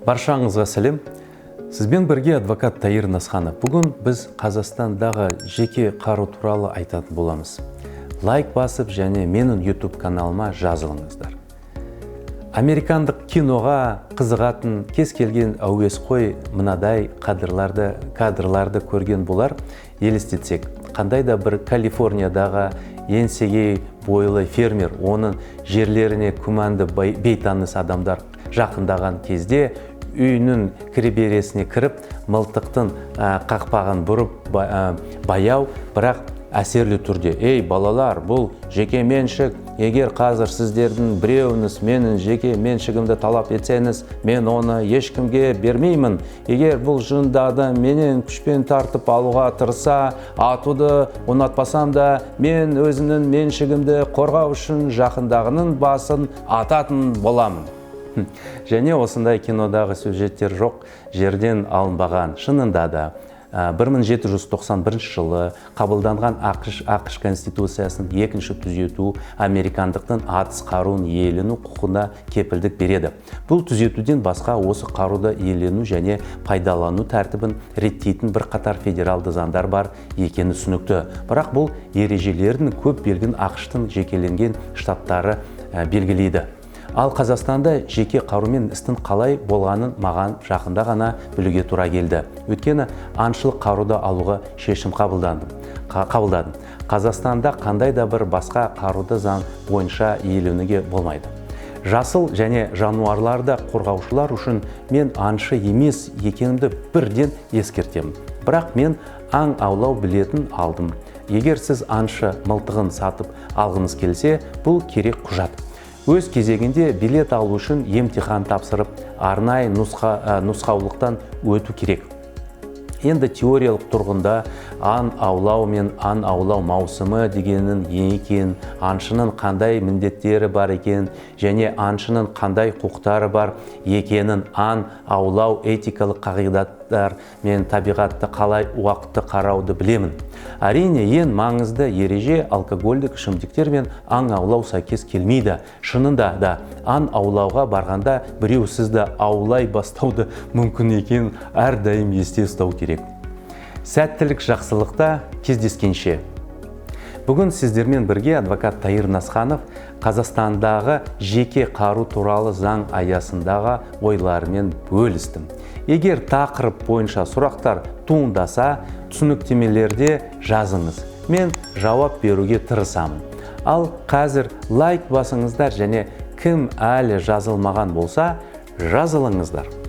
Баршаңызға сәлем. Сізбен бірге адвокат Таир Насханов. Бүгін біз Қазақстандағы жеке қару туралы айтатын боламыз. Лайк басып және менің YouTube каналыма жазылыңыздар. Американдық киноға қызығатын кез келген әуесқой мынадай кадрларды көрген болар. Елестетсек, қандай да бір Калифорниядағы еңсегей бойлы фермер оның жерлеріне күмәнді бейтаныс адамдар жақындаған кезде үйінің кіреберісіне кіріп, мылтықтың қақпағын бұрып баяу, бірақ әсерлі түрде: «Ей, балалар, бұл жеке меншік. Егер қазір сіздердің біреуіңіз менің жеке меншігімді талап етсеңіз, мен оны ешкімге бермеймін. Егер бұл жындарды менен күшпен тартып алуға тырысса, атуды ұнатпасам да, мен өзімнің меншігімді қорғау үшін жақындағының басын ататын боламын». Және осындай кинодағы сюжеттер жоқ жерден алынбаған. Шынында да 1791 жылы қабылданған ақш Конституциясының екінші түзету американдықтың атыс қаруын иелену құқығына кепілдік береді. Бұл түзетуден басқа осы қаруды иелену және пайдалану тәртібін реттейтін бірқатар федералды заңдар бар екені түсінікті. Бірақ бұл ережелердің көп белгін ақштың жекеленген штаттары белгілейді. Ал Қазақстанда жеке қарумен істің қалай болғанын маған жақында ғана білуге тура келді. Өйткені аңшылық қаруды алуға шешім қабылдадым. Қазақстанда қандай да бір басқа қаруды заң бойынша иеленуге болмайды. Жасыл және жануарларды қорғаушылар үшін мен аңшы емес екенімді бірден ескертемін. Бірақ мен аң аулау білетін алдым. Егер сіз аңшы мылтығын сатып алғыңыз келсе, бұл керек құжат. Өз кезегінде билет алу үшін емтихан тапсырып, арнайы нұсқаулықтан өту керек. Енді теориялық тұрғында аң аулау мен аң аулау маусымы дегеннің не екенін, аңшының қандай міндеттері бар екенін және аңшының қандай құқықтары бар екенін, аң аулау этикалық қағидаттар мен табиғатты қалай уақытты қарауды білемін. Әрине, ең маңызды ереже алкогольдік ішімдіктер мен аң аулау сәйкес келмейді. Шынында да аң аулауға барғанда біреу сізді аулай бастауды мүмкін екен әрдайым есте ұстау керек. Сәттілік жақсылықта, кездескенше. Бүгін сіздермен бірге адвокат Таир Насханов Қазақстандағы жеке қару туралы заң аясындағы ойларымен бөлістім. Егер тақырып бойынша сұрақтар туындаса, түсініктемелерде жазыңыз. Мен жауап беруге тырысамын. Ал қазір лайк басыңыздар және кім әлі жазылмаған болса, жазылыңыздар.